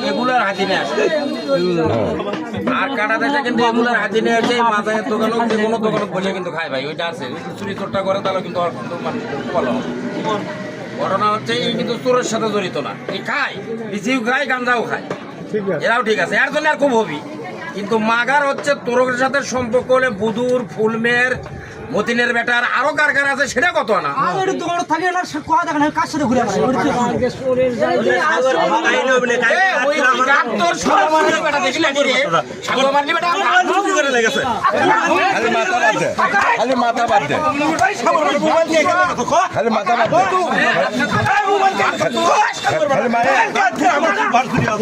এগুলার হাজিনে আসে আর কাটা দেশে কিন্তু এগুলার হাজিনে আসে মাথায় দোকানক যে কোনো দোকানক বসে কিন্তু খায় ভাই ওইটা আছে চুরি চোরটা করে তাহলে কিন্তু ঘটনা হচ্ছে এই কিন্তু চোরের সাথে জড়িত না এই খায় বিচিও খায় গাঞ্জাও খায় এরাও ঠিক আছে এর জন্য আর খুব হবি কিন্তু মাগার হচ্ছে তোরকের সাথে সম্পর্ক হলে বুদুর ফুলমের মতিনের বেটার আরো কার কার আছে সেটা কত না খালি মাথা বাদ দে খালি মাথা বাদ দে